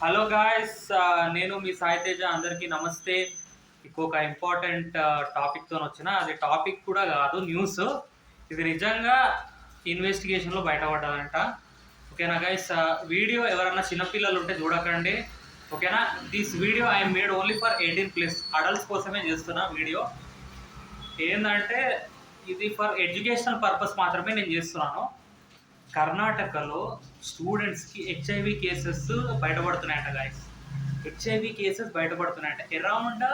Hello guys, నేను మీ సాయి తేజ. అందరికీ నమస్తే. ఇంకొక ఇంపార్టెంట్ టాపిక్తో వచ్చిన, అది టాపిక్ కూడా కాదు, న్యూస్. ఇది నిజంగా ఇన్వెస్టిగేషన్లో బయటపడ్డాదంట. ఓకేనా గైస్? వీడియో ఎవరన్నా చిన్నపిల్లలు ఉంటే చూడకండి, ఓకేనా? This video I made only for 18+ adults కోసమే చేస్తున్నా వీడియో. ఏంటంటే ఇది ఫర్ ఎడ్యుకేషనల్ పర్పస్ మాత్రమే నేను చేస్తున్నాను. కర్ణాటకలో స్టూడెంట్స్కి హెచ్ఐవి కేసెస్ బయటపడుతున్నాయంట గాయస్. హెచ్ఐవి కేసెస్ బయటపడుతున్నాయంట. అరౌండ్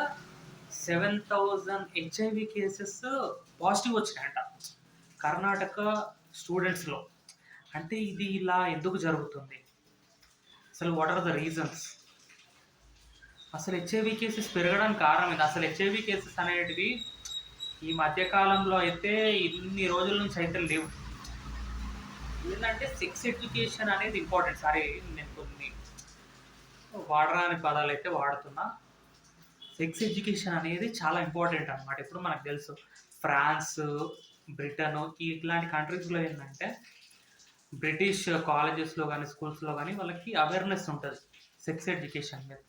7,000 హెచ్ఐవి కేసెస్ పాజిటివ్ వచ్చినాయంట కర్ణాటక స్టూడెంట్స్లో. అంటే ఇది ఇలా ఎందుకు జరుగుతుంది? అసలు వాట్ ఆర్ ద రీజన్స్? అసలు హెచ్ఐవి కేసెస్ పెరగడానికి కారణం ఇది. అసలు హెచ్ఐవి కేసెస్ అనేటివి ఈ మధ్యకాలంలో అయితే ఇన్ని రోజుల నుంచి అయితే లేవు. ఏంటంటే సెక్స్ ఎడ్యుకేషన్ అనేది ఇంపార్టెంట్. సరే, నేను కొన్ని వాడరాని పదాలు అయితే వాడుతున్నా. సెక్స్ ఎడ్యుకేషన్ అనేది చాలా ఇంపార్టెంట్ అనమాట. ఇప్పుడు మనకు తెలుసు, ఫ్రాన్స్, బ్రిటన్ ఇట్లాంటి కంట్రీస్లో ఏంటంటే బ్రిటిష్ కాలేజెస్లో కానీ స్కూల్స్లో కానీ వాళ్ళకి అవేర్నెస్ ఉంటుంది సెక్స్ ఎడ్యుకేషన్ మీద.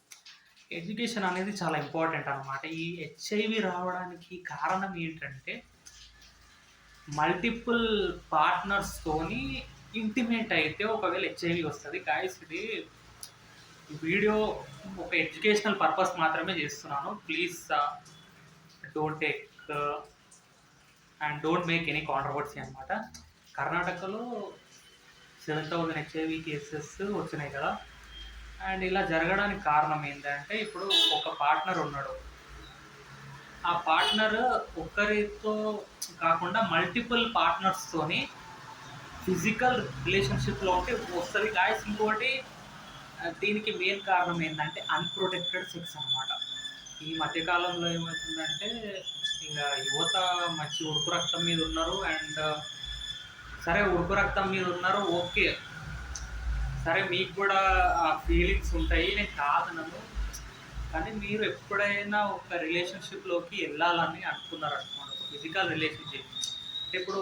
ఎడ్యుకేషన్ అనేది చాలా ఇంపార్టెంట్ అనమాట. ఈ హెచ్ఐవి రావడానికి కారణం ఏంటంటే మల్టిపుల్ పార్ట్నర్స్తోని ఇంటిమేట్ అయితే ఒకవేళ హెచ్ఐవి వస్తుంది. గాయస్, ఇది వీడియో ఒక ఎడ్యుకేషనల్ పర్పస్ మాత్రమే చేస్తున్నాను. Please don't take and don't make any controversy అనమాట. కర్ణాటకలో 7,000 హెచ్ఐవి కేసెస్ వచ్చినాయి కదా. అండ్ ఇలా జరగడానికి కారణం ఏంటంటే, ఇప్పుడు ఒక పార్ట్నర్ ఉన్నాడు, ఆ పార్ట్నర్ ఒక్కరితో కాకుండా మల్టిపుల్ పార్ట్నర్స్తోని ఫిజికల్ రిలేషన్షిప్లో ఉంటే వస్తుంది గాయస్. ఇంకోటి, దీనికి మెయిన్ కారణం ఏంటంటే అన్ప్రొటెక్టెడ్ సెక్స్ అనమాట. ఈ మధ్యకాలంలో ఏమవుతుందంటే, ఇంకా యువత మంచి ఉడుకు రక్తం మీద ఉన్నారు. అండ్ సరే, ఉడుకు రక్తం మీద ఉన్నారు, ఓకే, సరే, మీకు కూడా ఆ ఫీలింగ్స్ ఉంటాయి, నేను కాదనను. కానీ మీరు ఎప్పుడైనా ఒక రిలేషన్షిప్లోకి వెళ్ళాలని అనుకున్నారు అనుకోండి, ఒక ఫిజికల్ రిలేషన్షిప్. ఇప్పుడు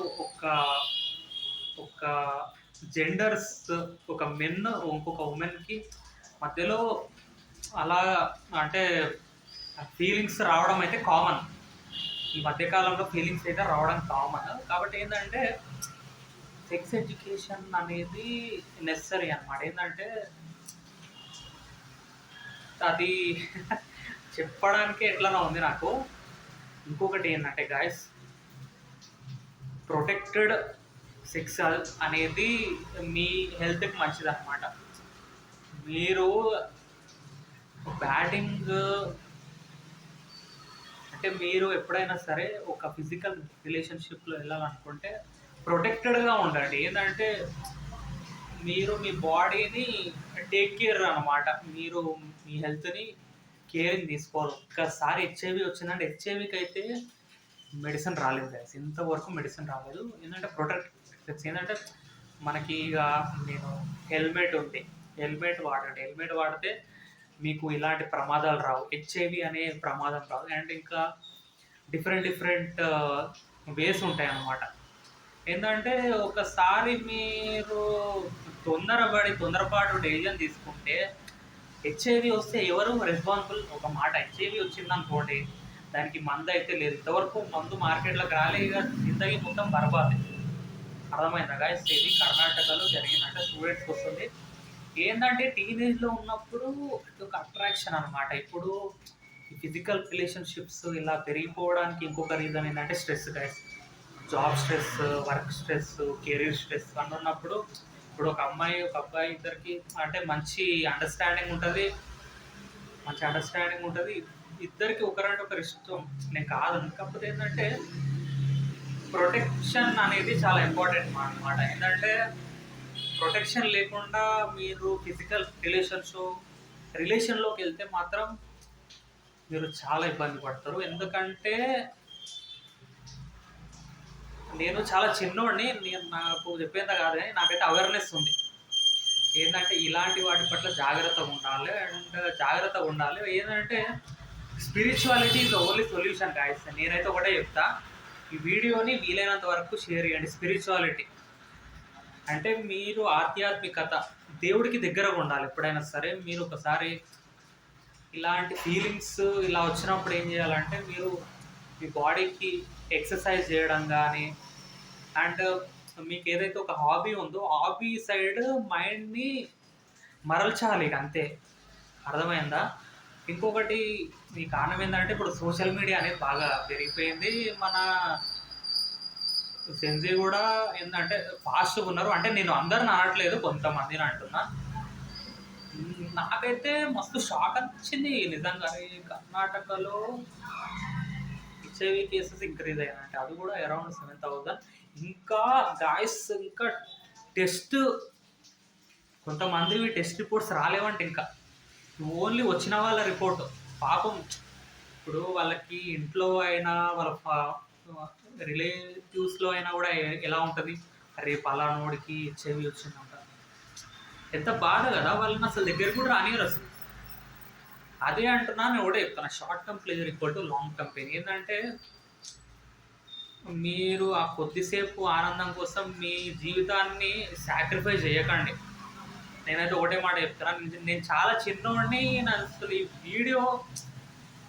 ఒక జెండర్స్, ఒక మెన్ ఇంకొక ఉమెన్కి మధ్యలో అలా అంటే ఫీలింగ్స్ రావడం అయితే కామన్. ఈ మధ్యకాలంలో ఫీలింగ్స్ అయితే రావడం కామన్. కాబట్టి ఏంటంటే సెక్స్ ఎడ్యుకేషన్ అనేది నెసరీ అనమాట. ఏంటంటే అది చెప్పడానికి ఎట్లనో ఉంది నాకు. ఇంకొకటి ఏంటంటే గాయస్, ప్రొటెక్టెడ్ సెక్స్ అనేది మీ హెల్త్కి మంచిది అనమాట. మీరు బ్యాటింగ్ అంటే మీరు ఎప్పుడైనా సరే ఒక ఫిజికల్ రిలేషన్షిప్లో వెళ్ళాలనుకుంటే ప్రొటెక్టెడ్గా ఉండండి. ఏంటంటే మీరు మీ బాడీని టేక్ కేర్ అనమాట. మీరు మీ హెల్త్ని కేరింగ్ తీసుకోవాలి. ఒక్కసారి హెచ్ఐవి వచ్చిందంటే, హెచ్ఐవికి అయితే మెడిసిన్ రాలేదు గైస్, ఇంతవరకు మెడిసిన్ రాలేదు. ఏంటంటే ప్రొటెక్ట్ ఏంటంటే మనకి ఇక నేను హెల్మెట్ ఉంది, హెల్మెట్ వాడండి. హెల్మెట్ వాడితే మీకు ఇలాంటి ప్రమాదాలు రావు, హెచ్ఐవి అనే ప్రమాదం రావు. అండ్ ఇంకా డిఫరెంట్ వేస్ ఉంటాయి అన్నమాట. ఏంటంటే ఒకసారి మీరు తొందరపాటు డెసిజన్ తీసుకుంటే హెచ్ఐవి వస్తే ఎవరు రెస్పాన్సిబుల్? ఒక మాట, హెచ్ఐవి వచ్చిందనుకోండి, దానికి మందు అయితే లేదు, ఇంతవరకు మందు మార్కెట్లోకి రాలేగా, జిందగీ మొత్తం బర్బాదే. అర్థమైందా గాయస్? ఇది కర్ణాటకలో జరిగిందంటే స్టూడెంట్స్కి వస్తుంది. ఏంటంటే టీనేజ్లో ఉన్నప్పుడు ఒక అట్రాక్షన్ అనమాట. ఇప్పుడు ఈ ఫిజికల్ రిలేషన్షిప్స్ ఇలా పెరిగిపోవడానికి ఇంకొక రీజన్ ఏంటంటే stress guys. Job stress, work stress, career stress అన్నీ ఉన్నప్పుడు, ఇప్పుడు ఒక అమ్మాయి ఒక అబ్బాయి ఇద్దరికి అంటే మంచి అండర్స్టాండింగ్ ఉంటుంది, ఇద్దరికి ఒకరంటే ఒకరు ఇష్టం, నేను కాదు. కాకపోతే ఏంటంటే ప్రొటెక్షన్ అనేది చాలా ఇంపార్టెంట్ అన్నమాట. ఏంటంటే ప్రొటెక్షన్ లేకుండా మీరు ఫిజికల్ రిలేషన్లోకి వెళ్తే మాత్రం మీరు చాలా ఇబ్బంది పడతారు. ఎందుకంటే నేను చాలా చిన్నోడిని, నాకు చెప్పేంత కాదు కానీ నాకైతే అవేర్నెస్ ఉంది. ఏంటంటే ఇలాంటి వాటి పట్ల జాగ్రత్తగా ఉండాలి. అండ్ జాగ్రత్తగా ఉండాలి. ఏంటంటే spirituality is only solution guys. నేనైతే ఒకటే చెప్తా, ఈ వీడియోని వీలైనంత వరకు షేర్ చేయండి. స్పిరిచువాలిటీ అంటే మీరు ఆధ్యాత్మికత, దేవుడికి దగ్గరగా ఉండాలి ఎప్పుడైనా సరే. మీరు ఒకసారి ఇలాంటి ఫీలింగ్స్ ఇలా వచ్చినప్పుడు ఏం చేయాలంటే మీరు మీ బాడీకి ఎక్సర్సైజ్ చేయడం కానీ అండ్ మీకు ఏదైతే ఒక హాబీ ఉందో హాబీ సైడ్ మైండ్ని మరల్చాలి ఇక అంతే. అర్థమైందా? ఇంకొకటి ఈ కారణం ఏంటంటే ఇప్పుడు సోషల్ మీడియా అనేది బాగా పెరిగిపోయింది. మన సెన్జీ కూడా ఏంటంటే ఫాస్ట్గా ఉన్నారు. అంటే నేను అందరిని అనట్లేదు, కొంతమందిని అంటున్నా. నాకైతే మస్తు షాక్ అనిపించింది నిజంగా. ఈ కర్ణాటకలో హెచ్ఐవి కేసెస్ ఇంక్రీజ్ అయ్యాయంటే అది కూడా అరౌండ్ 7,000. ఇంకా గాయస్ ఇంకా టెస్ట్ కొంతమందివి టెస్ట్ రిపోర్ట్స్ రాలేవంటే ఇంకా ఓన్లీ వచ్చిన వాళ్ళ రిపోర్ట్. పాపం ఇప్పుడు వాళ్ళకి ఇంట్లో అయినా వాళ్ళ రిలేటివ్స్లో అయినా కూడా ఎలా ఉంటుంది, రేపు పలానోడికి హెచ్ఐవి వచ్చిందంట. ఎంత బాధ కదా, వాళ్ళని అసలు దగ్గర కూడా రానియరు అసలు. అదే అంటున్నా, నేను కూడా చెప్తాను, short term pleasure equal to long term pain. ఏంటంటే మీరు ఆ కొద్దిసేపు ఆనందం కోసం మీ జీవితాన్ని సాక్రిఫైస్ చేయకండి. నేనైతే ఒకటే మాట చెప్తాను, నేను చాలా చిన్నవాడిని, నేను అసలు ఈ వీడియో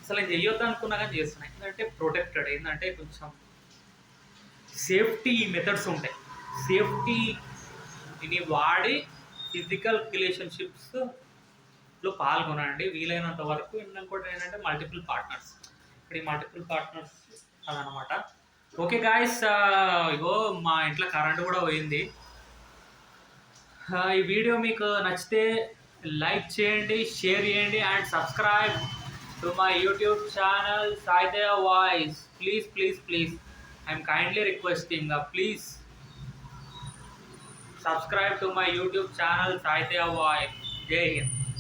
అసలు నేను చెయ్యొద్దు అనుకున్నా కానీ చేస్తున్నాను. ఎందుకంటే ప్రొటెక్టెడ్, ఏంటంటే కొంచెం సేఫ్టీ మెథడ్స్ ఉంటాయి. సేఫ్టీని వాడి ఫిజికల్ రిలేషన్షిప్స్లో పాల్గొనండి వీలైనంత వరకు. ఇంకోటి ఏంటంటే మల్టిపుల్ పార్ట్నర్స్. ఇప్పుడు ఈ మల్టిపుల్ పార్ట్నర్స్ అదనమాట. ఓకే గాయస్, ఇగో మా ఇంట్లో కరెంట్ కూడా పోయింది. ఈ వీడియో మీకు నచ్చితే లైక్ చేయండి, షేర్ చేయండి and subscribe to my YouTube channel Saiteya voice. Please please please, I'm kindly requesting, please subscribe to my YouTube channel Saitya Voice. Jai Hind.